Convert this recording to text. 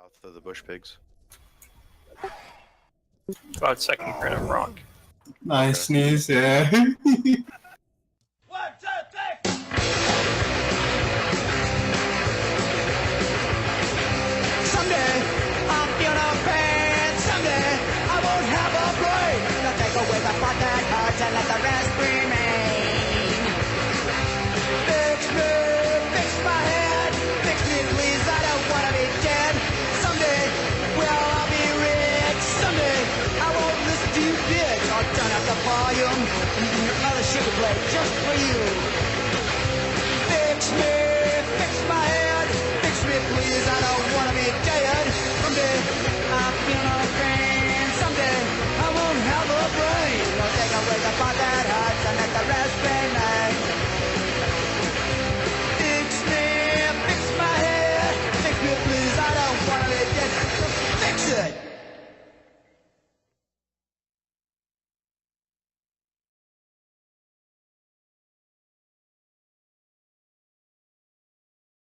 South of the bush pigs. About second grid of rock. Nice sneeze, yeah. 1, 2, 3. Someday I'm gonna pain. Someday I won't have a brain. Now take away the part that hurts and let the rest remain. Fix me, fix my head. Fix me, please. I don't wanna be dead. Someday, well, I'll be rich. Someday I won't listen to you bitch. I'll turn up the volume and other shit to play just for you.